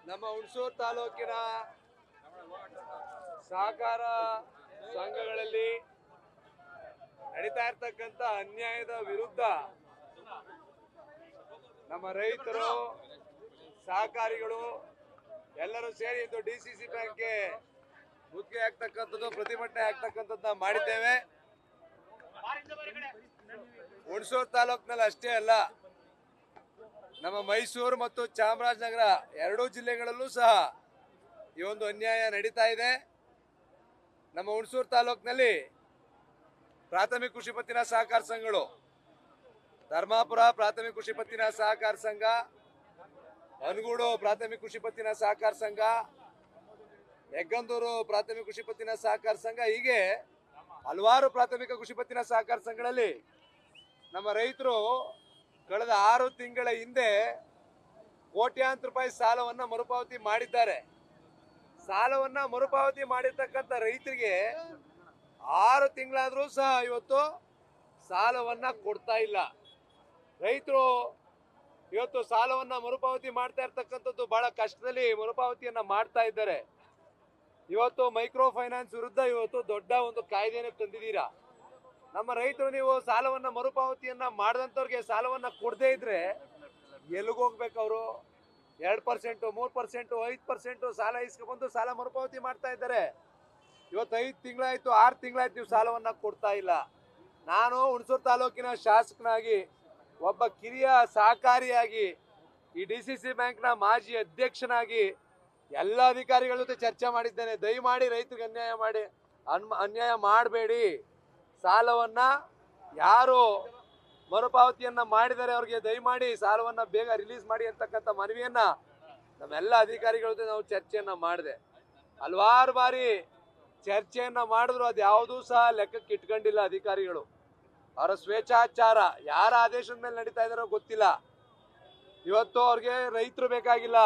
ನಮ್ಮ ಹುಣಸೂರು ತಾಲೂಕಿನ ಸಹಕಾರ ಸಂಘಗಳಲ್ಲಿ ನಡೀತಾ ಇರ್ತಕ್ಕಂಥ ಅನ್ಯಾಯದ ವಿರುದ್ಧ ನಮ್ಮ ರೈತರು, ಸಹಕಾರಿಗಳು ಎಲ್ಲರೂ ಸೇರಿ ಇಂದು ಡಿಸಿಸಿ ಬ್ಯಾಂಕ್ಗೆ ಮುತ್ತಿಗೆ ಹಾಕ್ತಕ್ಕಂಥದ್ದು, ಪ್ರತಿಭಟನೆ ಹಾಕ್ತಕ್ಕಂಥದ್ದನ್ನ ಮಾಡಿದ್ದೇವೆ. ಹುಣಸೂರು ತಾಲೂಕಿನಲ್ಲಿ ಅಷ್ಟೇ ಅಲ್ಲ, ನಮ್ಮ ಮೈಸೂರು ಮತ್ತು ಚಾಮರಾಜನಗರ ಎರಡೂ ಜಿಲ್ಲೆಗಳಲ್ಲೂ ಸಹ ಈ ಒಂದು ಅನ್ಯಾಯ ನಡೀತಾ ಇದೆ. ನಮ್ಮ ಹುಣಸೂರು ತಾಲೂಕಿನಲ್ಲಿ ಪ್ರಾಥಮಿಕ ಕೃಷಿ ಪತ್ತಿನ ಸಹಕಾರ ಸಂಘಗಳು, ಧರ್ಮಾಪುರ ಪ್ರಾಥಮಿಕ ಕೃಷಿ ಪತ್ತಿನ ಸಹಕಾರ ಸಂಘ, ಅನಗೂಡು ಪ್ರಾಥಮಿಕ ಕೃಷಿ ಪತ್ತಿನ ಸಹಕಾರ ಸಂಘ, ಹೆಗ್ಗಂದೂರು ಪ್ರಾಥಮಿಕ ಕೃಷಿ ಪತ್ತಿನ ಸಹಕಾರ ಸಂಘ, ಹೀಗೆ ಹಲವಾರು ಪ್ರಾಥಮಿಕ ಕೃಷಿ ಪತ್ತಿನ ಸಹಕಾರ ಸಂಘಗಳಲ್ಲಿ ನಮ್ಮ ರೈತರು ಕಳೆದ 6 ತಿಂಗಳ ಹಿಂದೆ ಕೋಟ್ಯಾಂತರ ರೂಪಾಯಿ ಸಾಲವನ್ನ ಮರುಪಾವತಿ ಮಾಡಿದ್ದಾರೆ. ಸಾಲವನ್ನ ಮರುಪಾವತಿ ಮಾಡಿರ್ತಕ್ಕಂಥ ರೈತರಿಗೆ 6 ತಿಂಗಳಾದ್ರೂ ಸಹ ಇವತ್ತು ಸಾಲವನ್ನ ಕೊಡ್ತಾ ಇಲ್ಲ. ರೈತರು ಇವತ್ತು ಸಾಲವನ್ನ ಮರುಪಾವತಿ ಮಾಡ್ತಾ ಇರ್ತಕ್ಕಂಥದ್ದು ಬಹಳ ಕಷ್ಟದಲ್ಲಿ ಮರುಪಾವತಿಯನ್ನ ಮಾಡ್ತಾ ಇದ್ದಾರೆ. ಇವತ್ತು ಮೈಕ್ರೋ ಫೈನಾನ್ಸ್ ವಿರುದ್ಧ ಇವತ್ತು ದೊಡ್ಡ ಒಂದು ಕಾಯ್ದೆಯನ್ನು ತಂದಿದ್ದೀರಾ. ನಮ್ಮ ರೈತರು ನೀವು ಸಾಲವನ್ನ ಮರುಪಾವತಿಯನ್ನ ಮಾಡದಂತವ್ರಿಗೆ ಸಾಲವನ್ನ ಕೊಡದೇ ಇದ್ರೆ ಎಲ್ಲಿಗೋಗ್ಬೇಕು? ಅವರು 2%, 3%, 5% ಸಾಲ ಇಸ್ಕೊಂಡ್ಬಂದು ಸಾಲ ಮರುಪಾವತಿ ಮಾಡ್ತಾ ಇದ್ದಾರೆ. ಇವತ್ತು 5 ತಿಂಗಳಾಯ್ತು, 6 ತಿಂಗಳಾಯ್ತು, ನೀವು ಸಾಲವನ್ನ ಕೊಡ್ತಾ ಇಲ್ಲ. ನಾನು ಹುಣಸೂರು ತಾಲೂಕಿನ ಶಾಸಕನಾಗಿ, ಒಬ್ಬ ಕಿರಿಯ ಸಹಕಾರಿಯಾಗಿ, ಈ ಡಿಸಿಸಿ ಬ್ಯಾಂಕ್ನ ಮಾಜಿ ಅಧ್ಯಕ್ಷನಾಗಿ ಎಲ್ಲ ಅಧಿಕಾರಿಗಳ ಜೊತೆ ಚರ್ಚೆ ಮಾಡಿದ್ದೇನೆ. ದಯಮಾಡಿ ರೈತರಿಗೆ ಅನ್ಯಾಯ ಮಾಡಬೇಡಿ. ಸಾಲವನ್ನ ಯಾರು ಮರುಪಾವತಿಯನ್ನ ಮಾಡಿದರೆ ಅವ್ರಿಗೆ ದಯಮಾಡಿ ಸಾಲವನ್ನ ಬೇಗ ರಿಲೀಸ್ ಮಾಡಿ ಅಂತಕ್ಕಂಥ ಮನವಿಯನ್ನ ನಮ್ಮೆಲ್ಲ ಅಧಿಕಾರಿಗಳ ಜೊತೆ ನಾವು ಚರ್ಚೆಯನ್ನ ಮಾಡಿದೆ. ಹಲವಾರು ಬಾರಿ ಚರ್ಚೆಯನ್ನ ಮಾಡಿದ್ರು ಅದು ಯಾವುದೂ ಸಹ ಲೆಕ್ಕಕ್ಕೆ ಇಟ್ಕೊಂಡಿಲ್ಲ ಅಧಿಕಾರಿಗಳು. ಅವರ ಸ್ವೇಚ್ಛಾಚಾರ ಯಾರ ಆದೇಶದ ಮೇಲೆ ನಡೀತಾ ಇದಾರೋ ಗೊತ್ತಿಲ್ಲ. ಇವತ್ತು ಅವ್ರಿಗೆ ರೈತರು ಬೇಕಾಗಿಲ್ಲ,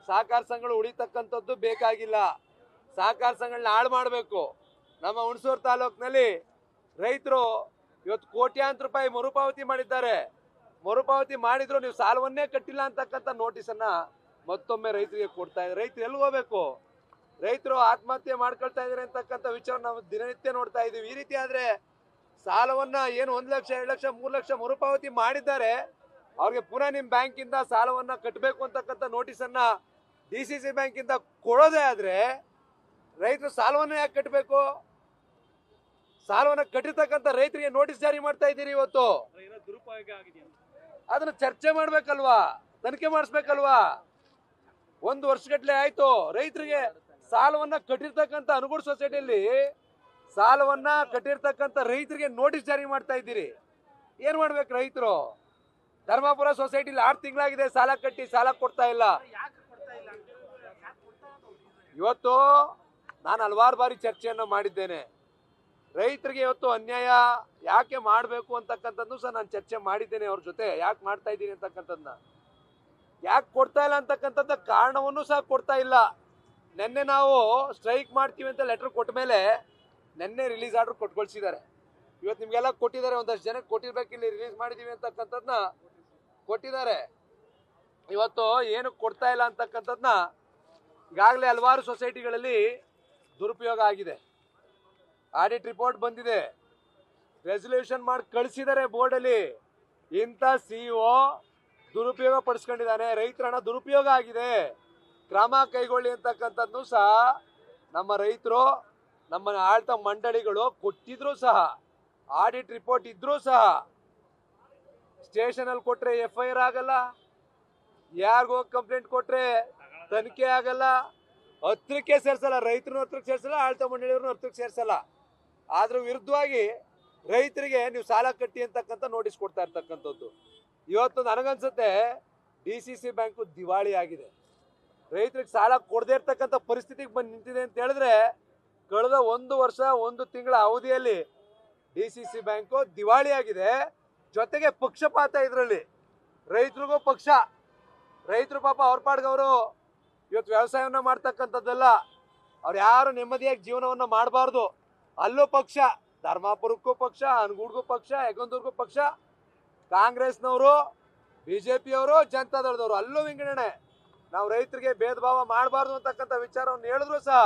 ಸಹಕಾರ ಸಂಘಗಳು ಉಳಿತಕ್ಕಂಥದ್ದು ಬೇಕಾಗಿಲ್ಲ. ಸಹಕಾರ ಸಂಘಗಳನ್ನ ಹಾಳು ಮಾಡಬೇಕು. ನಮ್ಮ ಹುಣಸೂರು ತಾಲೂಕಿನಲ್ಲಿ ರೈತರು ಇವತ್ತು ಕೋಟ್ಯಾಂತರ ರೂಪಾಯಿ ಮರುಪಾವತಿ ಮಾಡಿದ್ದಾರೆ. ಮರುಪಾವತಿ ಮಾಡಿದ್ರು ನೀವು ಸಾಲವನ್ನೇ ಕಟ್ಟಿಲ್ಲ ಅಂತಕ್ಕಂಥ ನೋಟಿಸನ್ನ ಮತ್ತೊಮ್ಮೆ ರೈತರಿಗೆ ಕೊಡ್ತಾ ಇದ್ದಾರೆ. ರೈತರು ಎಲ್ಲಿ ಹೋಗ್ಬೇಕು? ರೈತರು ಆತ್ಮಹತ್ಯೆ ಮಾಡ್ಕೊಳ್ತಾ ಇದ್ದಾರೆ ಅಂತಕ್ಕಂಥ ವಿಚಾರ ನಾವು ದಿನನಿತ್ಯ ನೋಡ್ತಾ ಇದೀವಿ. ಈ ರೀತಿ ಆದ್ರೆ ಸಾಲವನ್ನ ಏನು 1 ಲಕ್ಷ, 2 ಲಕ್ಷ, 3 ಲಕ್ಷ ಮರುಪಾವತಿ ಮಾಡಿದ್ದಾರೆ, ಅವ್ರಿಗೆ ಪುನಃ ನಿಮ್ ಬ್ಯಾಂಕಿಂದ ಸಾಲವನ್ನ ಕಟ್ಟಬೇಕು ಅಂತಕ್ಕಂಥ ನೋಟಿಸನ್ನ ಡಿಸಿಸಿ ಬ್ಯಾಂಕಿಂದ ಕೊಡೋದೇ ಆದ್ರೆ ರೈತರು ಸಾಲವನ್ನ ಯಾಕೆ ಕಟ್ಟಬೇಕು? ಸಾಲವನ್ನ ಕಟ್ಟಿರ್ತಕ್ಕಂಥ ರೈತರಿಗೆ ನೋಟಿಸ್ ಜಾರಿ ಮಾಡ್ತಾ ಇದ್ದೀರಿ. ಇವತ್ತು ಅದನ್ನ ಚರ್ಚೆ ಮಾಡ್ಬೇಕಲ್ವಾ, ತನಿಖೆ ಮಾಡಿಸ್ಬೇಕಲ್ವಾ? 1 ವರ್ಷಗಟ್ಲೆ ಆಯ್ತು ರೈತರಿಗೆ ಸಾಲವನ್ನ ಕಟ್ಟಿರ್ತಕ್ಕಂಥ ಅನುಗೂಡ ಸೊಸೈಟಿಯಲ್ಲಿ ಸಾಲವನ್ನ ಕಟ್ಟಿರ್ತಕ್ಕಂಥ ರೈತರಿಗೆ ನೋಟಿಸ್ ಜಾರಿ ಮಾಡ್ತಾ ಇದ್ದೀರಿ. ಏನ್ ಮಾಡ್ಬೇಕು ರೈತರು? ಧರ್ಮಾಪುರ ಸೊಸೈಟಿಲಿ 6 ತಿಂಗಳಾಗಿದೆ ಸಾಲ ಕಟ್ಟಿ, ಸಾಲ ಕೊಡ್ತಾ ಇಲ್ಲ. ಇವತ್ತು ನಾನು ಹಲವಾರು ಬಾರಿ ಚರ್ಚೆಯನ್ನ ಮಾಡಿದ್ದೇನೆ. ರೈತರಿಗೆ ಇವತ್ತು ಅನ್ಯಾಯ ಯಾಕೆ ಮಾಡಬೇಕು ಅಂತಕ್ಕಂಥದ್ದು ಸಹ ನಾನು ಚರ್ಚೆ ಮಾಡಿದ್ದೇನೆ ಅವ್ರ ಜೊತೆ. ಯಾಕೆ ಮಾಡ್ತಾ ಇದ್ದೀನಿ ಅಂತಕ್ಕಂಥದ್ದನ್ನ, ಯಾಕೆ ಕೊಡ್ತಾ ಇಲ್ಲ ಅಂತಕ್ಕಂಥದ್ದು ಕಾರಣವನ್ನು ಸಹ ಕೊಡ್ತಾ ಇಲ್ಲ. ನಿನ್ನೆ ನಾವು ಸ್ಟ್ರೈಕ್ ಮಾಡ್ತೀವಿ ಅಂತ ಲೆಟರ್ ಕೊಟ್ಟ ಮೇಲೆ ನಿನ್ನೆ ರಿಲೀಸ್ ಆರ್ಡರ್ ಕೊಟ್ಕೊಳ್ಸಿದ್ದಾರೆ. ಇವತ್ತು ನಿಮ್ಗೆಲ್ಲ ಕೊಟ್ಟಿದ್ದಾರೆ, ಒಂದಷ್ಟು ಜನಕ್ಕೆ ಕೊಟ್ಟಿರ್ಬೇಕು, ಇಲ್ಲಿ ರಿಲೀಸ್ ಮಾಡಿದೀವಿ ಅಂತಕ್ಕಂಥದ್ದನ್ನ ಕೊಟ್ಟಿದ್ದಾರೆ. ಇವತ್ತು ಏನು ಕೊಡ್ತಾ ಇಲ್ಲ ಅಂತಕ್ಕಂಥದ್ದನ್ನ ಈಗಾಗಲೇ ಹಲವಾರು ಸೊಸೈಟಿಗಳಲ್ಲಿ ದುರುಪಯೋಗ ಆಗಿದೆ. ಆಡಿಟ್ ರಿಪೋರ್ಟ್ ಬಂದಿದೆ, ರೆಸಲ್ಯೂಷನ್ ಮಾಡಿ ಕಳಿಸಿದ್ದಾರೆ ಬೋರ್ಡಲ್ಲಿ. ಇಂಥ ಸಿಇಒ ದುರುಪಯೋಗ ಪಡಿಸ್ಕೊಂಡಿದ್ದಾನೆ, ರೈತರ ಹಣ ದುರುಪಯೋಗ ಆಗಿದೆ, ಕ್ರಮ ಕೈಗೊಳ್ಳಿ ಅಂತಕ್ಕಂಥದ್ದು ಸಹ ನಮ್ಮ ರೈತರು, ನಮ್ಮ ಆಡಳಿತ ಮಂಡಳಿಗಳು ಕೊಟ್ಟಿದ್ರು ಸಹ, ಆಡಿಟ್ ರಿಪೋರ್ಟ್ ಇದ್ರೂ ಸಹ ಸ್ಟೇಷನ್ ಅಲ್ಲಿ ಕೊಟ್ರೆ FIR ಆಗಲ್ಲ, ಯಾರಿಗೋ ಕಂಪ್ಲೇಂಟ್ ಕೊಟ್ರೆ ತನಿಖೆ ಆಗಲ್ಲ, ಹತ್ರಕ್ಕೆ ಸೇರ್ಸಲ್ಲ, ರೈತರನ್ನ ಹತ್ರಕ್ಕೆ ಸೇರ್ಸಲ್ಲ, ಆಡಳಿತ ಮಂಡಳಿಯವ್ರನ್ನ ಹತ್ರಕ್ಕೆ ಸೇರ್ಸಲ್ಲ. ಅದ್ರ ವಿರುದ್ಧವಾಗಿ ರೈತರಿಗೆ ನೀವು ಸಾಲ ಕಟ್ಟಿ ಅಂತಕ್ಕಂಥ ನೋಟಿಸ್ ಕೊಡ್ತಾ ಇರ್ತಕ್ಕಂಥದ್ದು. ಇವತ್ತು ನನಗನ್ಸುತ್ತೆ ಡಿಸಿಸಿ ಬ್ಯಾಂಕು ದಿವಾಳಿ ಆಗಿದೆ. ರೈತರಿಗೆ ಸಾಲ ಕೊಡದೇ ಇರ್ತಕ್ಕಂಥ ಪರಿಸ್ಥಿತಿಗೆ ಬಂದು ನಿಂತಿದೆ ಅಂತ ಹೇಳಿದ್ರೆ ಕಳೆದ 1 ವರ್ಷ 1 ತಿಂಗಳ ಅವಧಿಯಲ್ಲಿ ಡಿಸಿಸಿ ಬ್ಯಾಂಕು ದಿವಾಳಿ ಆಗಿದೆ. ಜೊತೆಗೆ ಪಕ್ಷಪಾತ ಇದರಲ್ಲಿ, ರೈತರಿಗೂ ಪಕ್ಷ. ರೈತರು ಪಾಪ ಅವ್ರ ಪಾಡ್ಗವರು ಇವತ್ತು ವ್ಯವಸಾಯವನ್ನ ಮಾಡ್ತಕ್ಕಂಥದ್ದಲ್ಲ, ಅವ್ರು ಯಾರು ನೆಮ್ಮದಿಯಾಗಿ ಜೀವನವನ್ನ ಮಾಡಬಾರ್ದು. ಅಲ್ಲೂ ಪಕ್ಷ, ಧರ್ಮಾಪುರಕ್ಕೂ ಪಕ್ಷ, ಅನಗೂಡ್ಗೂ ಪಕ್ಷ, ಹೆಗ್ಗಂದೂರ್ಗೂ ಪಕ್ಷ, ಕಾಂಗ್ರೆಸ್ನವರು, ಬಿಜೆಪಿಯವರು, ಜನತಾದಳದವರು, ಅಲ್ಲೂ ವಿಂಗಡಣೆ. ನಾವು ರೈತರಿಗೆ ಭೇದ ಭಾವ ಮಾಡಬಾರ್ದು ಅಂತಕ್ಕಂಥ ವಿಚಾರವನ್ನು ಹೇಳಿದ್ರು ಸಹ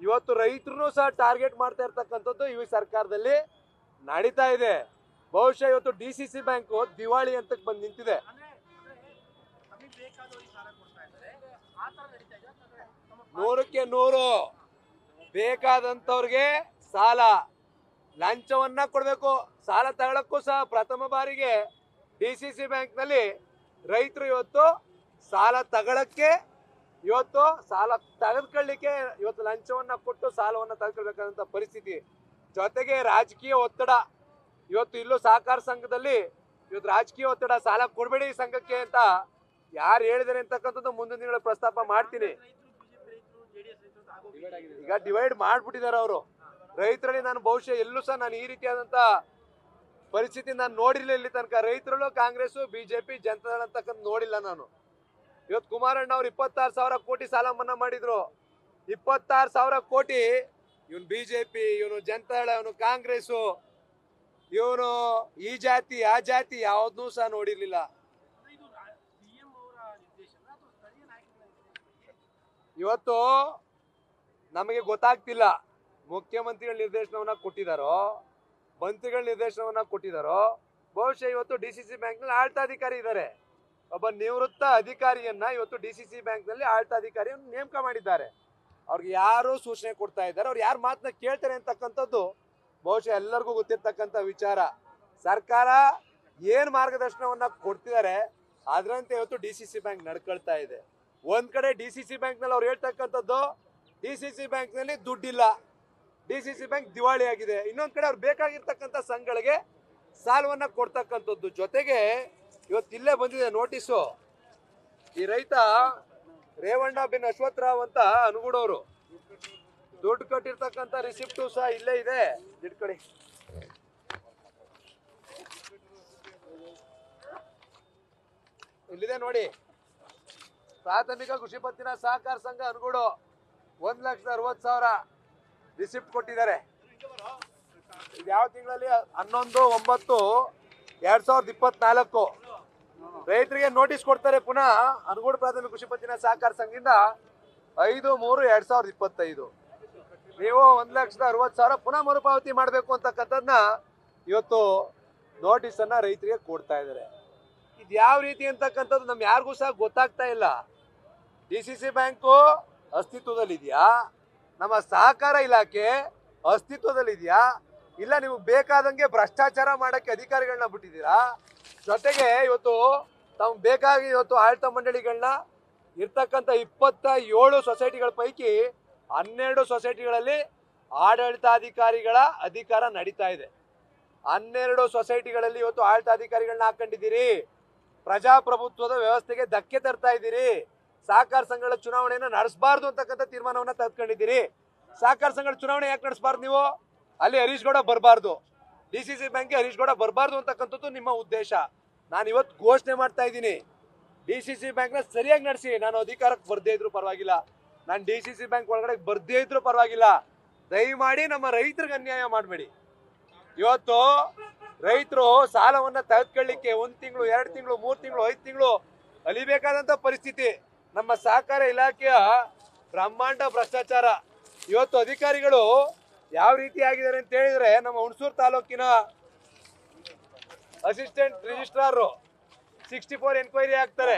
ಇವತ್ತು ರೈತರು ಸಹ ಟಾರ್ಗೆಟ್ ಮಾಡ್ತಾ ಇರ್ತಕ್ಕಂಥದ್ದು ಈ ಸರ್ಕಾರದಲ್ಲಿ ನಡೀತಾ ಇದೆ. ಬಹುಶಃ ಇವತ್ತು DCC ಬ್ಯಾಂಕ್ ದಿವಾಳಿ ಅಂತ ಬಂದು ನಿಂತಿದೆ. ನೂರಕ್ಕೆ ನೂರು ಬೇಕಾದಂತವ್ರಿಗೆ ಸಾಲ ಲಂಚವನ್ನ ಕೊಡಬೇಕು. ಸಾಲ ತಗೊಳಕ್ಕೂ ಸಹ ಪ್ರಥಮ ಬಾರಿಗೆ DCC ಬ್ಯಾಂಕ್ ನಲ್ಲಿ ರೈತರು ಇವತ್ತು ಸಾಲ ತಗೊಳಕ್ಕೆ ಇವತ್ತು ಸಾಲ ತೆಗೆದುಕೊಳ್ಳಿಕ್ಕೆ ಇವತ್ತು ಲಂಚವನ್ನ ಕೊಟ್ಟು ಸಾಲವನ್ನ ತೆಗೆದುಕೊಳ್ಬೇಕಾದಂತ ಪರಿಸ್ಥಿತಿ. ಜೊತೆಗೆ ರಾಜಕೀಯ ಒತ್ತಡ ಇವತ್ತು ಇಲ್ಲೂ ಸಹಕಾರ ಸಂಘದಲ್ಲಿ ಇವತ್ತು ರಾಜಕೀಯ ಒತ್ತಡ, ಸಾಲ ಕೊಡಬೇಡಿ ಸಂಘಕ್ಕೆ ಅಂತ ಯಾರು ಹೇಳಿದಾರೆ ಅಂತಕ್ಕಂಥದ್ದು ಮುಂದಿನ ದಿನಗಳ ಪ್ರಸ್ತಾಪ ಮಾಡ್ತೀನಿ. ಈಗ ಡಿವೈಡ್ ಮಾಡ್ಬಿಟ್ಟಿದ್ದಾರೆ ಅವರು ರೈತರಲ್ಲಿ. ನಾನು ಬಹುಶಃ ಎಲ್ಲೂ ಸಹ ನಾನು ಈ ರೀತಿಯಾದಂತ ಪರಿಸ್ಥಿತಿ ನಾನು ನೋಡಿರ್ಲಿಲ್ಲ ಇಲ್ಲಿ ತನಕ. ರೈತರಲ್ಲೂ ಕಾಂಗ್ರೆಸ್ ಬಿಜೆಪಿ ಜನತಾದಳ ಅಂತಕ್ಕಂಥ ನೋಡಿಲ್ಲ ನಾನು. ಇವತ್ತು ಕುಮಾರಣ್ಣ ಅವ್ರು 26,000 ಕೋಟಿ ಸಾಲ ಮನ್ನಾ ಮಾಡಿದ್ರು. 26,000 ಕೋಟಿ ಇವನು ಬಿಜೆಪಿ, ಇವನು ಜನತಾದಳ, ಇವನು ಕಾಂಗ್ರೆಸ್, ಇವನು ಈ ಜಾತಿ ಆ ಜಾತಿ ಯಾವ್ದನ್ನೂ ಸಹ ನೋಡಿರ್ಲಿಲ್ಲ. ಇವತ್ತು ನಮಗೆ ಗೊತ್ತಾಗ್ತಿಲ್ಲ ಮುಖ್ಯಮಂತ್ರಿಗಳ ನಿರ್ದೇಶನವನ್ನ ಕೊಟ್ಟಿದ್ದಾರೋ ಮಂತ್ರಿಗಳ ನಿರ್ದೇಶನವನ್ನ ಕೊಟ್ಟಿದ್ದಾರೋ. ಬಹುಶಃ ಇವತ್ತು DCC ಬ್ಯಾಂಕ್ ನಲ್ಲಿ ಆಡಳಿತಾಧಿಕಾರಿ ಇದ್ದಾರೆ. ಒಬ್ಬ ನಿವೃತ್ತ ಅಧಿಕಾರಿಯನ್ನ ಇವತ್ತು DCC ಬ್ಯಾಂಕ್ ನಲ್ಲಿ ಆಡಳಿತಾಧಿಕಾರಿಯನ್ನು ನೇಮಕ ಮಾಡಿದ್ದಾರೆ. ಅವ್ರಿಗೆ ಯಾರು ಸೂಚನೆ ಕೊಡ್ತಾ ಇದ್ದಾರೆ, ಅವ್ರು ಯಾರು ಮಾತನ್ನ ಕೇಳ್ತಾರೆ ಅಂತಕ್ಕಂಥದ್ದು ಬಹುಶಃ ಎಲ್ಲರಿಗೂ ಗೊತ್ತಿರ್ತಕ್ಕಂಥ ವಿಚಾರ. ಸರ್ಕಾರ ಏನ್ ಮಾರ್ಗದರ್ಶನವನ್ನ ಕೊಡ್ತಿದ್ದಾರೆ ಅದರಂತೆ ಇವತ್ತು DCC ಬ್ಯಾಂಕ್ ನಡ್ಕೊಳ್ತಾ ಇದೆ. ಒಂದ್ ಕಡೆ DCC ಬ್ಯಾಂಕ್ ನಲ್ಲಿ ಅವ್ರು ಹೇಳ್ತಕ್ಕಂಥದ್ದು DCC ಬ್ಯಾಂಕ್ ನಲ್ಲಿ ದುಡ್ಡಿಲ್ಲ, DCC ಬ್ಯಾಂಕ್ ದಿವಾಳಿ ಆಗಿದೆ. ಇನ್ನೊಂದ್ ಕಡೆ ಅವ್ರು ಬೇಕಾಗಿರ್ತಕ್ಕಂಥ ಸಂಘಗಳಿಗೆ ಸಾಲವನ್ನ ಕೊಡ್ತಕ್ಕಂಥದ್ದು. ಜೊತೆಗೆ ಇವತ್ತಿಲ್ಲೇ ಬಂದಿದೆ ನೋಟಿಸು. ಈ ರೈತ ರೇವಣ್ಣ ಬಿನ್ ಅಶ್ವತ್ಥರಾವ್ ಅಂತ ಅನುಗುಡೋರು ದುಡ್ಡು ಕಟ್ಟಿರ್ತಕ್ಕಂಥ ರಿಸಿಪ್ಟು ಸಹ ಇಲ್ಲೇ ಇದೆ. ಇಟ್ಕೊಳ್ಳಿ. ಇಲ್ಲಿದೆ ನೋಡಿ. ಪ್ರಾಥಮಿಕ ಕೃಷಿ ಪತ್ತಿನ ಸಹಕಾರ ಸಂಘ ಅನುಗುಡು 1,60,000 ರಿಸಿಪ್ಟ್ ಕೊಟ್ಟಿದ್ದಾರೆ. ಇದು ಯಾವ ತಿಂಗಳಲ್ಲಿ? 11/9/2024 ರೈತರಿಗೆ ನೋಟಿಸ್ ಕೊಡ್ತಾರೆ. ಪುನಃ ಅನುಗುಡು ಪ್ರಾಥಮಿಕ ಕೃಷಿ ಪತ್ತಿನ ಸಹಕಾರ ಸಂಘದಿಂದ 5/3/2025 ನೀವು 1,60,000 ಪುನಃ ಮರುಪಾವತಿ ಮಾಡಬೇಕು ಅಂತಕ್ಕಂಥದ್ದನ್ನ ಇವತ್ತು ನೋಟಿಸ್ ಅನ್ನ ರೈತರಿಗೆ ಕೊಡ್ತಾ ಇದ್ದಾರೆ. ಇದು ಯಾವ ರೀತಿ ಅಂತಕ್ಕಂಥದ್ದು ನಮ್ಗೆ ಯಾರಿಗೂ ಸಹ ಗೊತ್ತಾಗ್ತಾ ಇಲ್ಲ. DCC ಬ್ಯಾಂಕು ಅಸ್ತಿತ್ವದಲ್ಲಿದೆಯಾ? ನಮ್ಮ ಸಹಕಾರ ಇಲಾಖೆ ಅಸ್ತಿತ್ವದಲ್ಲಿದೆಯಾ? ಇಲ್ಲ ನಿಮಗೆ ಬೇಕಾದಂಗೆ ಭ್ರಷ್ಟಾಚಾರ ಮಾಡಕ್ಕೆ ಅಧಿಕಾರಿಗಳನ್ನ ಬಿಟ್ಟಿದ್ದೀರಾ? ಜೊತೆಗೆ ಇವತ್ತು ತಮ್ಗೆ ಬೇಕಾಗಿ ಇವತ್ತು ಆಡಳಿತ ಮಂಡಳಿಗಳನ್ನ ಇರ್ತಕ್ಕಂಥ 27 ಸೊಸೈಟಿಗಳ ಪೈಕಿ 12 ಸೊಸೈಟಿಗಳಲ್ಲಿ ಆಡಳಿತಾಧಿಕಾರಿಗಳ ಅಧಿಕಾರ ನಡೀತಾ ಇದೆ. 12 ಸೊಸೈಟಿಗಳಲ್ಲಿ ಇವತ್ತು ಆಡಳಿತಾಧಿಕಾರಿಗಳನ್ನ ಹಾಕೊಂಡಿದ್ದೀರಿ. ಪ್ರಜಾಪ್ರಭುತ್ವದ ವ್ಯವಸ್ಥೆಗೆ ಧಕ್ಕೆ ತರ್ತಾ ಇದ್ದೀರಿ. ಸಹಕಾರ ಸಂಘಗಳ ಚುನಾವಣೆಯನ್ನು ನಡೆಸಬಾರ್ದು ಅಂತಕ್ಕಂಥ ತೀರ್ಮಾನವನ್ನ ತೆಗೆದುಕೊಂಡಿದ್ದೀರಿ. ಸಹಕಾರ ಸಂಘಗಳ ಚುನಾವಣೆ ಯಾಕೆ ನಡೆಸಬಾರ್ದು? ನೀವು ಅಲ್ಲಿ ಹರೀಶ್ ಗೌಡ ಬರಬಾರ್ದು, DCC ಬ್ಯಾಂಕ್ಗೆ ಹರೀಶ್ ಗೌಡ ಬರಬಾರ್ದು ಅಂತಕ್ಕಂಥದ್ದು ನಿಮ್ಮ ಉದ್ದೇಶ. ನಾನು ಇವತ್ತು ಘೋಷಣೆ ಮಾಡ್ತಾ ಇದ್ದೀನಿ, DCC ಬ್ಯಾಂಕ್ನ ಸರಿಯಾಗಿ ನಡೆಸಿ. ನಾನು ಅಧಿಕಾರಕ್ಕೆ ಬರ್ದೇ ಇದ್ರು ಪರವಾಗಿಲ್ಲ, ನಾನು DCC ಬ್ಯಾಂಕ್ ಒಳಗಡೆ ಬರ್ದೇ ಇದ್ರು ಪರವಾಗಿಲ್ಲ. ದಯಮಾಡಿ ನಮ್ಮ ರೈತರಿಗೆ ಅನ್ಯಾಯ ಮಾಡಬೇಡಿ. ಇವತ್ತು ರೈತರು ಸಾಲವನ್ನ ತೆಗೆದುಕೊಳ್ಳಿಕ್ಕೆ 1 ತಿಂಗಳು 2 ತಿಂಗಳು 3 ತಿಂಗಳು 5 ತಿಂಗಳು ಅಲಿಬೇಕಾದಂತ ಪರಿಸ್ಥಿತಿ. ನಮ್ಮ ಸಹಕಾರ ಇಲಾಖೆಯ ಬ್ರಹ್ಮಾಂಡ ಭ್ರಷ್ಟಾಚಾರ. ಇವತ್ತು ಅಧಿಕಾರಿಗಳು ಯಾವ ರೀತಿ ಆಗಿದ್ದಾರೆ ಅಂತ ಹೇಳಿದ್ರೆ, ನಮ್ಮ ಹುಣಸೂರು ತಾಲೂಕಿನ ಅಸಿಸ್ಟೆಂಟ್ ರಿಜಿಸ್ಟ್ರಾರ್ 64 ಎನ್ಕ್ವೈರಿ ಆಗ್ತಾರೆ.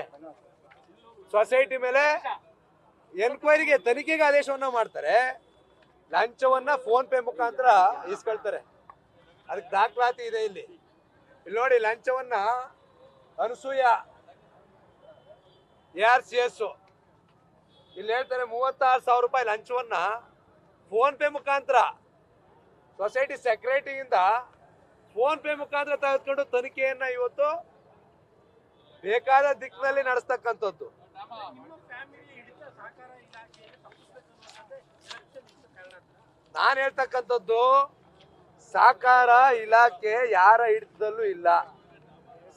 ಸೊಸೈಟಿ ಮೇಲೆ ಎನ್ಕ್ವೈರಿಗೆ ತನಿಖೆಗೆ ಆದೇಶವನ್ನ ಮಾಡ್ತಾರೆ. ಲಂಚವನ್ನ ಫೋನ್ ಪೇ ಮುಖಾಂತರ ಇಸ್ಕೊಳ್ತಾರೆ. ಅದಕ್ಕೆ ದಾಖಲಾತಿ ಇದೆ ಇಲ್ಲಿ ನೋಡಿ. ಲಂಚವನ್ನ ಅನಸೂಯ ARCS ಇಲ್ಲಿ ಹೇಳ್ತಾರೆ 36,000 ರೂಪಾಯಿ ಲಂಚವನ್ನ ಫೋನ್ ಪೇ ಮುಖಾಂತರ ಸೊಸೈಟಿ ಸೆಕ್ರೆಟರಿಯಿಂದ ಫೋನ್ ಪೇ ಮುಖಾಂತರ ತೆಗೆದುಕೊಂಡು ತನಿಖೆಯನ್ನ ಇವತ್ತು ಬೇಕಾದ ದಿಕ್ಕಿನಲ್ಲಿ ನಡೆಸ್ತಕ್ಕಂಥದ್ದು. ನಾನು ಹೇಳ್ತಕ್ಕಂಥದ್ದು ಸಹಕಾರ ಇಲಾಖೆ ಯಾರ ಹಿಡಿತದಲ್ಲೂ ಇಲ್ಲ,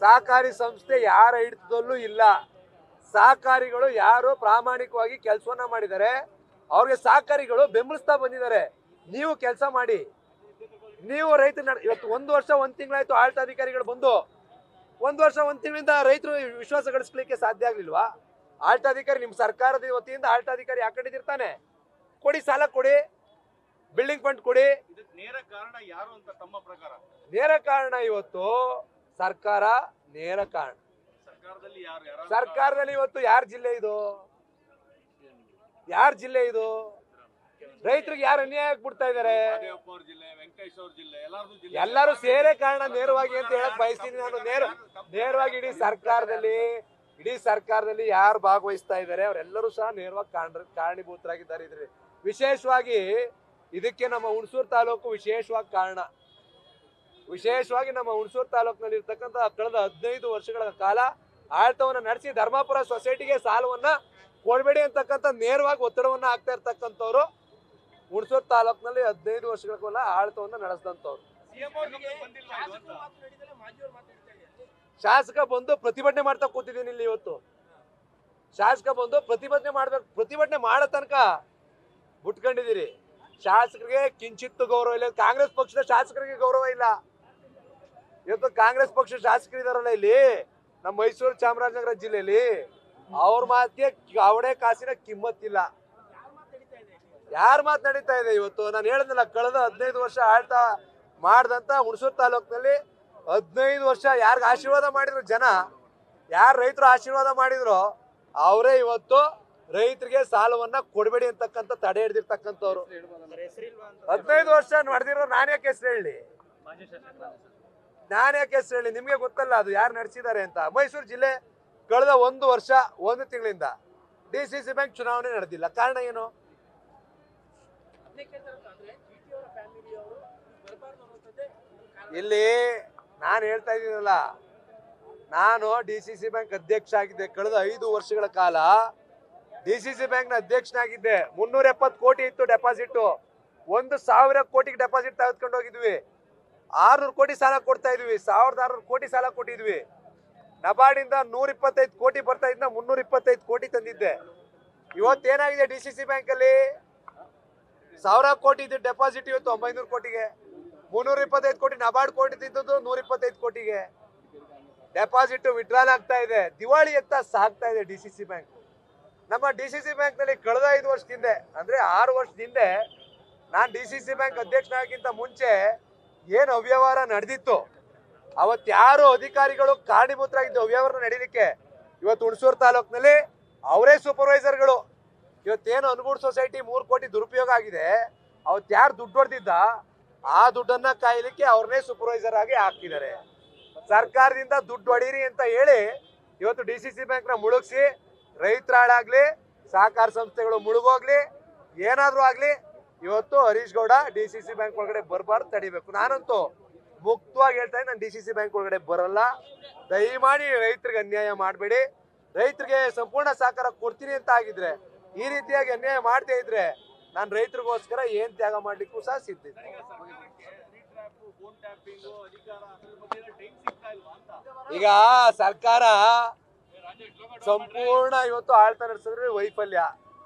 ಸಹಕಾರಿ ಸಂಸ್ಥೆ ಯಾರ ಹಿಡಿತದಲ್ಲೂ ಇಲ್ಲ. ಸಹಕಾರಿಗಳು ಯಾರು ಪ್ರಾಮಾಣಿಕವಾಗಿ ಕೆಲಸವನ್ನ ಮಾಡಿದ್ದಾರೆ, ಅವ್ರಿಗೆ ಸಹಕಾರಿಗಳು ಬೆಂಬಲಿಸ್ತಾ ಬಂದಿದ್ದಾರೆ. ನೀವು ಕೆಲಸ ಮಾಡಿ. ನೀವು ರೈತರ ಇವತ್ತು 1 ವರ್ಷ 1 ತಿಂಗಳಾಯ್ತು ಆಡಳಿತಾಧಿಕಾರಿಗಳು ಬಂದು 1 ವರ್ಷ 1 ತಿಂಗಳಿಂದ ರೈತರು ವಿಶ್ವಾಸ ಗಳಿಸ್ಲಿಕ್ಕೆ ಸಾಧ್ಯ ಆಗ್ಲಿಲ್ವಾ? ಆಡಳಿತಾಧಿಕಾರಿ ನಿಮ್ಮ ಸರ್ಕಾರದ ವತಿಯಿಂದ ಆಡಳಿತಾಧಿಕಾರಿ ಹಾಕೊಂಡಿರ್ತಾನೆ. ಕೊಡಿ, ಸಾಲ ಕೊಡಿ, ಬಿಲ್ಡಿಂಗ್ ಫಂಡ್ ಕೊಡಿ. ನೇರ ಕಾರಣ ಯಾರು ಅಂತ ತಮ್ಮ ಪ್ರಕಾರ? ನೇರ ಕಾರಣ ಇವತ್ತು ಸರ್ಕಾರ ನೇರ ಕಾರಣ. ಸರ್ಕಾರದಲ್ಲಿ ಇವತ್ತು ಯಾರ ಜಿಲ್ಲೆ ಇದು? ಯಾರ ಜಿಲ್ಲೆ ಇದು? ರೈತರಿಗೆ ಯಾರು ಅನ್ಯಾಯ ಆಗ್ಬಿಡ್ತಾ ಇದಾರೆ? ಎಲ್ಲರೂ ಸೇರೇ ಕಾರಣ ನೇರವಾಗಿ ಅಂತ ಹೇಳಕ್ ಬಯಸ್ತೀನಿ ನಾನು. ನೇರವಾಗಿ ಇಡೀ ಸರ್ಕಾರದಲ್ಲಿ ಯಾರು ಭಾಗವಹಿಸ್ತಾ ಇದ್ದಾರೆ ಅವರೆಲ್ಲರೂ ಸಹ ನೇರವಾಗಿ ಕಾರಣೀಭೂತರಾಗಿದ್ದಾರೆ. ಇದ್ರೆ ವಿಶೇಷವಾಗಿ ಇದಕ್ಕೆ ನಮ್ಮ ಹುಣಸೂರು ತಾಲೂಕು ವಿಶೇಷವಾಗಿ ಕಾರಣ. ವಿಶೇಷವಾಗಿ ನಮ್ಮ ಹುಣಸೂರು ತಾಲೂಕಿನಲ್ಲಿ ಇರ್ತಕ್ಕಂಥ ಕಳೆದ 15 ವರ್ಷಗಳ ಕಾಲ ಆಡಳಿತವನ್ನ ನಡೆಸಿ ಧರ್ಮಾಪುರ ಸೊಸೈಟಿಗೆ ಸಾಲವನ್ನ ಕೊಡಬೇಡಿ ಅಂತಕ್ಕಂಥ ನೇರವಾಗಿ ಒತ್ತಡವನ್ನ ಹಾಕ್ತಾ ಇರ್ತಕ್ಕಂಥವ್ರು ಹುಣಸೂರು ತಾಲೂಕಿನಲ್ಲಿ 15 ವರ್ಷಗಳ ಕಾಲ ಆಡಳಿತವನ್ನ ನಡೆಸಿದಂಥವ್ರು. ಶಾಸಕ ಬಂದು ಪ್ರತಿಭಟನೆ ಮಾಡ್ತಾ ಕೂತಿದ್ದೀನಿ ಇಲ್ಲಿ ಇವತ್ತು. ಶಾಸಕ ಬಂದು ಪ್ರತಿಭಟನೆ ಮಾಡೋ ತನಕ ಬಿಟ್ಕೊಂಡಿದ್ದೀರಿ. ಶಾಸಕರಿಗೆ ಕಿಂಚಿತ್ತು ಗೌರವ ಇಲ್ಲ. ಕಾಂಗ್ರೆಸ್ ಪಕ್ಷದ ಶಾಸಕರಿಗೆ ಗೌರವ ಇಲ್ಲ. ಇವತ್ತು ಕಾಂಗ್ರೆಸ್ ಪಕ್ಷ ಶಾಸಕರು ಇದಾರಲ್ಲ ಇಲ್ಲಿ ನಮ್ಮ ಮೈಸೂರು ಚಾಮರಾಜನಗರ ಜಿಲ್ಲೆಯಲ್ಲಿ, ಅವ್ರ ಮಾತಿಗೆ ಅವಡೆ ಕಾಸಿನ ಕಿಮ್ಮತ್ತಿಲ್ಲ. ಯಾರ ಮಾತು ನಡೀತಾ ಇದೆ ಇವತ್ತು? ನಾನು ಹೇಳಿದ್ನಲ್ಲ, ಕಳೆದ 15 ವರ್ಷ ಆಡಳಿತ ಮಾಡಿದಂತ ಹುಣಸೂರು ತಾಲೂಕಿನಲ್ಲಿ 15 ವರ್ಷ ಯಾರಿಗೆ ಆಶೀರ್ವಾದ ಮಾಡಿದ್ರು ಜನ, ಯಾರು ರೈತರು ಆಶೀರ್ವಾದ ಮಾಡಿದ್ರು ಅವರೇ ಇವತ್ತು ರೈತರಿಗೆ ಸಾಲವನ್ನ ಕೊಡಬೇಡಿ ಅಂತಕ್ಕಂಥ ತಡೆ ಹಿಡಿದಿರ್ತಕ್ಕಂಥವ್ರು. 15 ವರ್ಷ ನಡೆದಿರೋ ನಾನು ಯಾಕೆ ಹೆಸರು ಹೇಳಿ? ನಿಮ್ಗೆ ಗೊತ್ತಲ್ಲ ಅದು ಯಾರು ನಡೆಸಿದ್ದಾರೆ ಅಂತ. ಮೈಸೂರು ಜಿಲ್ಲೆ ಕಳೆದ 1 ವರ್ಷ 1 ತಿಂಗಳಿಂದ DCC ಬ್ಯಾಂಕ್ ಚುನಾವಣೆ ನಡೆದಿಲ್ಲ. ಕಾರಣ ಏನು? ಇಲ್ಲಿ ನಾನು ಹೇಳ್ತಾ ಇದ್ದೀನಲ್ಲ, ನಾನು DCC ಬ್ಯಾಂಕ್ ಅಧ್ಯಕ್ಷ ಆಗಿದ್ದೆ. ಕಳೆದ 5 ವರ್ಷಗಳ ಕಾಲ DCC ಬ್ಯಾಂಕ್ ನ ಅಧ್ಯಕ್ಷನಾಗಿದ್ದೆ. 370 ಕೋಟಿ ಇತ್ತು ಡೆಪಾಸಿಟ್. 1,000 ಕೋಟಿಗೆ ಡೆಪಾಸಿಟ್ ತೆಗೆದುಕೊಂಡು ಹೋಗಿದ್ವಿ. 600 ಕೋಟಿ ಸಾಲ ಕೊಡ್ತಾ ಇದ್ವಿ. 1,600 ಕೋಟಿ ಸಾಲ ಕೊಟ್ಟಿದ್ವಿ. ನಬಾರ್ಡಿಂದ 125 ಕೋಟಿ ಬರ್ತಾ ಇದ್ದ 325 ಕೋಟಿ ತಂದಿದ್ದೆ. ಇವತ್ತೇನಾಗಿದೆ DCC ಬ್ಯಾಂಕ್ ಅಲ್ಲಿ? 1000 ಕೋಟಿ ಇದ್ದ ಡೆಪಾಸಿಟ್ ಇವತ್ತು 900 ಕೋಟಿಗೆ. 325 ಕೋಟಿ ನಬಾರ್ಡ್ ಕೊಟ್ಟಿದ್ದು 125 ಕೋಟಿಗೆ ಡೆಪಾಸಿಟ್ ವಿಡ್ರಾಲ್ ಆಗ್ತಾ ಇದೆ. ದಿವಾಳಿ ಎತ್ತ ಸಾಗ್ತಾ ಇದೆ DCC ಬ್ಯಾಂಕ್. ನಮ್ಮ DCC ಬ್ಯಾಂಕ್ ನಲ್ಲಿ ಕಳೆದ 5 ವರ್ಷದ ಹಿಂದೆ, ಅಂದ್ರೆ 6 ವರ್ಷದ ಹಿಂದೆ, ನಾನು DCC ಬ್ಯಾಂಕ್ ಅಧ್ಯಕ್ಷನಾಗಿಂತ ಮುಂಚೆ ಏನು ಅವ್ಯವಹಾರ ನಡೆದಿತ್ತು, ಅವತ್ತು ಯಾರು ಅಧಿಕಾರಿಗಳು ಕಾರಣೀಭೂತರಾಗಿದ್ದು ಅವ್ಯವಹಾರ ನಡೀಲಿಕ್ಕೆ? ಇವತ್ತು ಹುಣಸೂರು ತಾಲೂಕಿನಲ್ಲಿ ಅವರೇ ಸೂಪರ್ವೈಸರ್ಗಳು. ಇವತ್ತೇನು ಅನುಗೂಡ್ ಸೊಸೈಟಿ 3 ಕೋಟಿ ದುರುಪಯೋಗ ಆಗಿದೆ, ಅವತ್ತು ಯಾರು ದುಡ್ಡು ಹೊಡೆದಿದ್ದ ಆ ದುಡ್ಡನ್ನ ಕಾಯಲಿಕ್ಕೆ ಅವ್ರನ್ನೇ ಸೂಪರ್ವೈಸರ್ ಆಗಿ ಹಾಕಿದ್ದಾರೆ. ಸರ್ಕಾರದಿಂದ ದುಡ್ಡು ಹೊಡೀರಿ ಅಂತ ಹೇಳಿ ಇವತ್ತು DCC ಬ್ಯಾಂಕ್ ನ ಮುಳುಗಿಸಿ ರೈತರ ಹಾಳಾಗ್ಲಿ, ಸಹಕಾರ ಸಂಸ್ಥೆಗಳು ಮುಳುಗೋಗ್ಲಿ, ಏನಾದ್ರೂ ಆಗ್ಲಿ, ಇವತ್ತು ಹರೀಶ್ ಗೌಡ DCC ಬ್ಯಾಂಕ್ ಒಳಗಡೆ ಬರಬಾರ್ದು, ತಡಿಬೇಕು. ನಾನಂತೂ ಮುಕ್ತವಾಗಿ ಹೇಳ್ತಾ ಇದ್ದೀನಿ, ನಾನು DCC ಬ್ಯಾಂಕ್ ಒಳಗಡೆ ಬರಲ್ಲ. ದಯಮಾಡಿ ರೈತರಿಗೆ ಅನ್ಯಾಯ ಮಾಡಬೇಡಿ. ರೈತರಿಗೆ ಸಂಪೂರ್ಣ ಸಹಕಾರ ಕೊಡ್ತೀನಿ ಅಂತ ಆಗಿದ್ರೆ, ಈ ರೀತಿಯಾಗಿ ಅನ್ಯಾಯ ಮಾಡದೇ ಇದ್ರೆ ನಾನು ರೈತರಿಗೋಸ್ಕರ ಏನ್ ತ್ಯಾಗ ಮಾಡ್ಲಿಕ್ಕೂ ಸಹ ಸಿದ್ಧಿದ್ದೆ. ಈಗ ಸರ್ಕಾರ ಸಂಪೂರ್ಣ ಇವತ್ತು ಆಳ್ತಾ ನಡೆಸಿದ್ರೆ ವೈಫಲ್ಯ.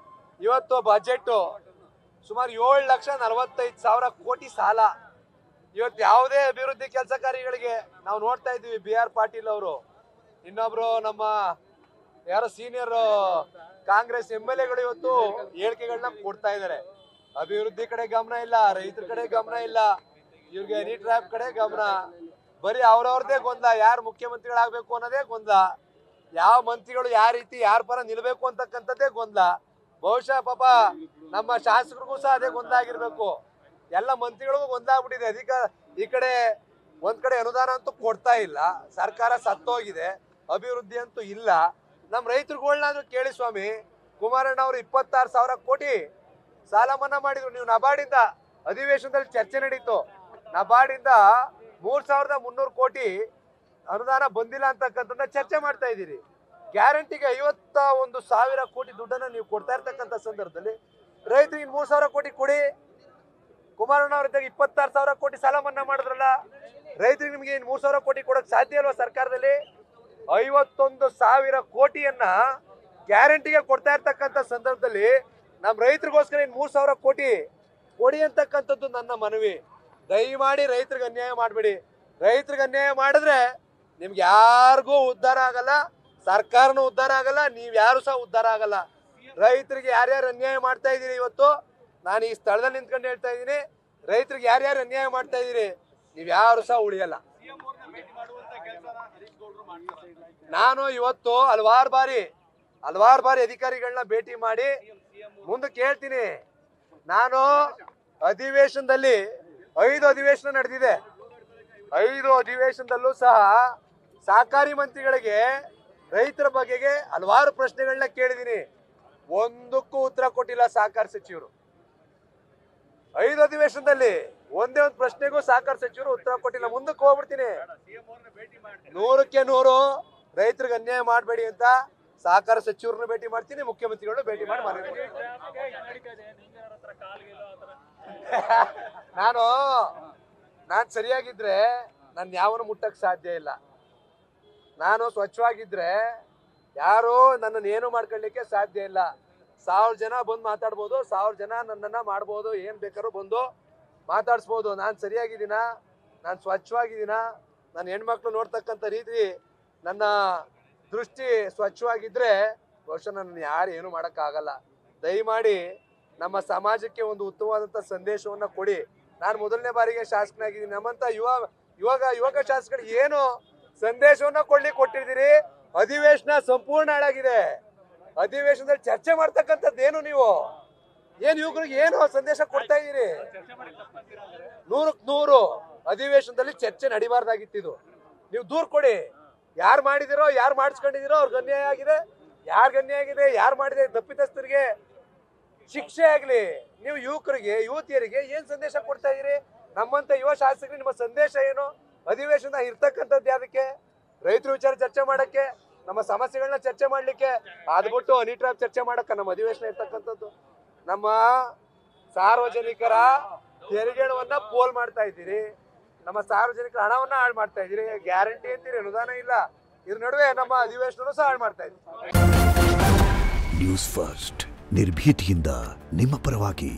ಇವತ್ತು ಬಜೆಟ್ ಸುಮಾರು 7,45,000 ಕೋಟಿ ಸಾಲ. ಇವತ್ತು ಯಾವುದೇ ಅಭಿವೃದ್ಧಿ ಕೆಲಸ ಕಾರ್ಯಗಳಿಗೆ ನಾವು ನೋಡ್ತಾ ಇದ್ದೀವಿ. BR ಪಾಟೀಲ್ ಅವರು, ಇನ್ನೊಬ್ರು ನಮ್ಮ ಯಾರೋ ಸೀನಿಯರ್ ಕಾಂಗ್ರೆಸ್ MLAಗಳು ಇವತ್ತು ಹೇಳಿಕೆಗಳನ್ನ ಕೊಡ್ತಾ ಇದ್ದಾರೆ. ಅಭಿವೃದ್ಧಿ ಕಡೆ ಗಮನ ಇಲ್ಲ, ರೈತರ ಕಡೆ ಗಮನ ಇಲ್ಲ, ಇವ್ರಿಗೆ ಎನಿ ಟ್ರ್ಯಾಪ್ ಕಡೆ ಗಮನ. ಬರೀ ಅವ್ರವ್ರದೇ ಗೊಂದಲ, ಯಾರು ಮುಖ್ಯಮಂತ್ರಿಗಳಾಗಬೇಕು ಅನ್ನೋದೇ ಗೊಂದಲ, ಯಾವ ಮಂತ್ರಿಗಳು ಯಾವ ರೀತಿ ಯಾರ ಪರ ನಿಲ್ಬೇಕು ಅಂತಕ್ಕಂಥದ್ದೇ ಗೊಂದಲ. ಬಹುಶಃ ಪಾಪ ನಮ್ಮ ಶಾಸಕರಿಗೂ ಸಹ ಅದೇ ಗೊಂದಲ ಆಗಿರ್ಬೇಕು. ಎಲ್ಲ ಮಂತ್ರಿಗಳಿಗೂ ಗೊಂದಲ ಆಗ್ಬಿಟ್ಟಿದೆ. ಈ ಕಡೆ ಒಂದ್ ಕಡೆ ಅನುದಾನ ಅಂತೂ ಕೊಡ್ತಾ ಇಲ್ಲ, ಸರ್ಕಾರ ಸತ್ತೋಗಿದೆ, ಅಭಿವೃದ್ಧಿ ಅಂತೂ ಇಲ್ಲ. ನಮ್ಮ ರೈತರುಗಳನ್ನಾದ್ರೂ ಕೇಳಿ ಸ್ವಾಮಿ. ಕುಮಾರಣ್ಣ ಅವರು 26,000 ಕೋಟಿ ಸಾಲ ಮನ್ನಾ ಮಾಡಿದ್ರು. ನೀವು ನಬಾರ್ಡಿಂದ ಅಧಿವೇಶನದಲ್ಲಿ ಚರ್ಚೆ ನಡೀತು. ನಬಾರ್ಡಿಂದ 3,300 ಕೋಟಿ ಅನುದಾನ ಬಂದಿಲ್ಲ ಅಂತಕ್ಕಂಥದ್ದನ್ನ ಚರ್ಚೆ ಮಾಡ್ತಾ ಇದ್ದೀರಿ. ಗ್ಯಾರಂಟಿಗೆ 51,000 ಕೋಟಿ ದುಡ್ಡನ್ನ ನೀವು ಕೊಡ್ತಾ ಇರ್ತಕ್ಕಂಥ ಸಂದರ್ಭದಲ್ಲಿ ರೈತರಿಗೆ 3,000 ಕೋಟಿ ಕೊಡಿ. ಕುಮಾರಣ್ಣ ಅವ್ರ ಇದ್ದಾಗ 26,000 ಕೋಟಿ ಸಾಲ ಮನ್ನಾ ಮಾಡಿದ್ರಲ್ಲ, ರೈತರಿಗೆ ನಿಮ್ಗೆ 3,000 ಕೋಟಿ ಕೊಡಕ್ ಸಾಧ್ಯ ಅಲ್ವಾ? ಸರ್ಕಾರದಲ್ಲಿ 51,000 ಕೋಟಿಯನ್ನ ಗ್ಯಾರಂಟಿಗೆ ಕೊಡ್ತಾ ಇರ್ತಕ್ಕಂಥ ಸಂದರ್ಭದಲ್ಲಿ ನಮ್ಮ ರೈತರಿಗೋಸ್ಕರ 3,000 ಕೋಟಿ ಕೊಡಿ ಅಂತಕ್ಕಂಥದ್ದು ನನ್ನ ಮನವಿ. ದಯಮಾಡಿ ರೈತರಿಗೆ ಅನ್ಯಾಯ ಮಾಡಬೇಡಿ. ರೈತರಿಗೆ ಅನ್ಯಾಯ ಮಾಡಿದ್ರೆ ನಿಮ್ಗೆ ಯಾರಿಗೂ ಉದ್ಧಾರ ಆಗಲ್ಲ, ಸರ್ಕಾರನೂ ಉದ್ಧಾರ ಆಗಲ್ಲ, ನೀವ್ ಯಾರು ಸಹ ಉದ್ಧಾರ ಆಗಲ್ಲ. ರೈತರಿಗೆ ಯಾರ್ಯಾರು ಅನ್ಯಾಯ ಮಾಡ್ತಾ ಇದೀರಿ ಇವತ್ತು ನಾನು ಈ ಸ್ಥಳದಲ್ಲಿ ನಿಂತ್ಕೊಂಡು ಹೇಳ್ತಾ ಇದ್ದೀನಿ, ರೈತರಿಗೆ ಯಾರ್ಯಾರು ಅನ್ಯಾಯ ಮಾಡ್ತಾ ಇದೀರಿ ನೀವ್ ಯಾರು ಸಹ ಉಳಿಯಲ್ಲ. ನಾನು ಇವತ್ತು ಹಲವಾರು ಬಾರಿ ಅಧಿಕಾರಿಗಳನ್ನ ಭೇಟಿ ಮಾಡಿ ಮುಂದಕ್ಕೆ ಹೇಳ್ತೀನಿ. ನಾನು ಅಧಿವೇಶನದಲ್ಲಿ 5 ಅಧಿವೇಶನ ನಡೆದಿದೆ. 5 ಅಧಿವೇಶನದಲ್ಲೂ ಸಹ ಸಹಕಾರಿ ಮಂತ್ರಿಗಳಿಗೆ ರೈತರ ಬಗೆಗೆ ಹಲವಾರು ಪ್ರಶ್ನೆಗಳನ್ನ ಕೇಳಿದೀನಿ, ಒಂದಕ್ಕೂ ಉತ್ತರ ಕೊಟ್ಟಿಲ್ಲ ಸಹಕಾರ ಸಚಿವರು. 5 ಅಧಿವೇಶನದಲ್ಲಿ ಒಂದೇ ಒಂದು ಪ್ರಶ್ನೆಗೂ ಸಹಕಾರ ಸಚಿವರು ಉತ್ತರ ಕೊಟ್ಟಿಲ್ಲ. ಮುಂದಕ್ಕೆ ಹೋಗ್ಬಿಡ್ತೀನಿ. 100ಕ್ಕೆ 100 ರೈತರಿಗೆ ಅನ್ಯಾಯ ಮಾಡಬೇಡಿ ಅಂತ ಸಹಕಾರ ಸಚಿವರನ್ನು ಭೇಟಿ ಮಾಡ್ತೀನಿ, ಮುಖ್ಯಮಂತ್ರಿಗಳನ್ನು ಭೇಟಿ ಮಾಡಿ ನಾನು ಸರಿಯಾಗಿದ್ರೆ ನಾನು ಯಾವನು ಮುಟ್ಟಕ್ ಸಾಧ್ಯ ಇಲ್ಲ. ನಾನು ಸ್ವಚ್ಛವಾಗಿದ್ರೆ ಯಾರು ನನ್ನನ್ನು ಏನು ಮಾಡ್ಕೊಳ್ಳಿಕ್ಕೆ ಸಾಧ್ಯ ಇಲ್ಲ. 1000 ಜನ ಬಂದು ಮಾತಾಡ್ಬೋದು, 1000 ಜನ ನನ್ನನ್ನ ಮಾಡ್ಬೋದು, ಏನ್ ಬೇಕಾದ್ರೂ ಬಂದು ಮಾತಾಡ್ಸ್ಬೋದು. ನಾನು ಸರಿಯಾಗಿದ್ದೀನ, ನಾನು ಸ್ವಚ್ಛವಾಗಿದ್ದೀನ, ನನ್ನ ಹೆಣ್ಮಕ್ಳು ನೋಡ್ತಕ್ಕಂಥ ರೀತಿ ನನ್ನ ದೃಷ್ಟಿ ಸ್ವಚ್ಛವಾಗಿದ್ರೆ ಬಹುಶಃ ನನ್ನ ಯಾರು ಏನು ಮಾಡೋಕ್ಕಾಗಲ್ಲ. ದಯಮಾಡಿ ನಮ್ಮ ಸಮಾಜಕ್ಕೆ ಒಂದು ಉತ್ತಮವಾದಂಥ ಸಂದೇಶವನ್ನು ಕೊಡಿ. ನಾನು ಮೊದಲನೇ ಬಾರಿಗೆ ಶಾಸಕನಾಗಿದ್ದೀನಿ. ನಮ್ಮಂತ ಯುವಕ ಶಾಸಕರಿಗೆ ಏನು ಸಂದೇಶವನ್ನ ಕೊಟ್ಟಿದ್ದೀರಿ? ಅಧಿವೇಶನ ಸಂಪೂರ್ಣ ಹಾಳಾಗಿದೆ. ಅಧಿವೇಶನದಲ್ಲಿ ಚರ್ಚೆ ಮಾಡ್ತಕ್ಕಂಥದ್ದೇನು ನೀವು? ಏನ್ ಯುವಕರಿಗೆ ಏನು ಸಂದೇಶ ಕೊಡ್ತಾ ಇದ್ದೀರಿ? 100ಕ್ಕೆ 100 ಅಧಿವೇಶನದಲ್ಲಿ ಚರ್ಚೆ ನಡಿಬಾರ್ದಾಗಿತ್ತಿದು. ನೀವು ದೂರ ಕೊಡಿ. ಯಾರು ಮಾಡಿದಿರೋ, ಯಾರು ಮಾಡಿಸ್ಕೊಂಡಿದಿರೋ ಅವ್ರಿಗೆ ಅನ್ಯಾಯ ಆಗಿದೆ, ಯಾರಿಗೆ ಅನ್ಯಾಯ ಆಗಿದೆ, ಯಾರು ಮಾಡಿದೆ ತಪ್ಪಿತಸ್ಥರಿಗೆ ಶಿಕ್ಷೆ ಆಗ್ಲಿ. ನೀವು ಯುವಕರಿಗೆ, ಯುವತಿಯರಿಗೆ ಏನ್ ಸಂದೇಶ ಕೊಡ್ತಾ ಇದೀರಿ? ನಮ್ಮಂತ ಯುವ ಶಾಸಕರಿಗೆ ನಿಮ್ಮ ಸಂದೇಶ ಏನು? ಅಧಿವೇಶನ ಇರ್ತಕ್ಕಂಥದ್ದು ಯಾವ್ದಕ್ಕೆ? ರೈತರ ವಿಚಾರ ಚರ್ಚೆ ಮಾಡಕ್ಕೆ, ನಮ್ಮ ಸಮಸ್ಯೆಗಳನ್ನ ಚರ್ಚೆ ಮಾಡ್ಲಿಕ್ಕೆ, ಅದ್ಬಿಟ್ಟು ಹನಿ ಟ್ರ್ಯಾಪ್ ಚರ್ಚೆ ಮಾಡಕ್ಕ ನಮ್ಮ ಅಧಿವೇಶನ ಇರ್ತಕ್ಕಂಥದ್ದು. ನಮ್ಮ ಸಾರ್ವಜನಿಕರ ತೆರಿಗೆವನ್ನ ಪೋಲ್ ಮಾಡ್ತಾ ಇದ್ದೀರಿ, ನಮ್ಮ ಸಾರ್ವಜನಿಕರ ಹಣವನ್ನ ಹಾಳು ಮಾಡ್ತಾ ಇದ್ದೀರಿ. ಗ್ಯಾರಂಟಿ ಅಂತೀರಿ, ಅನುದಾನ ಇಲ್ಲ. ಇದ್ರ ನಡುವೆ ನಮ್ಮ ಅಧಿವೇಶನ ಸಹ ಹಾಳು ಮಾಡ್ತಾ ಇದ್ದೀರಿ. ನ್ಯೂಸ್ ಫಸ್ಟ್, ನಿರ್ಭೀತಿಯಿಂದ ನಿಮ್ಮ ಪರವಾಗಿ.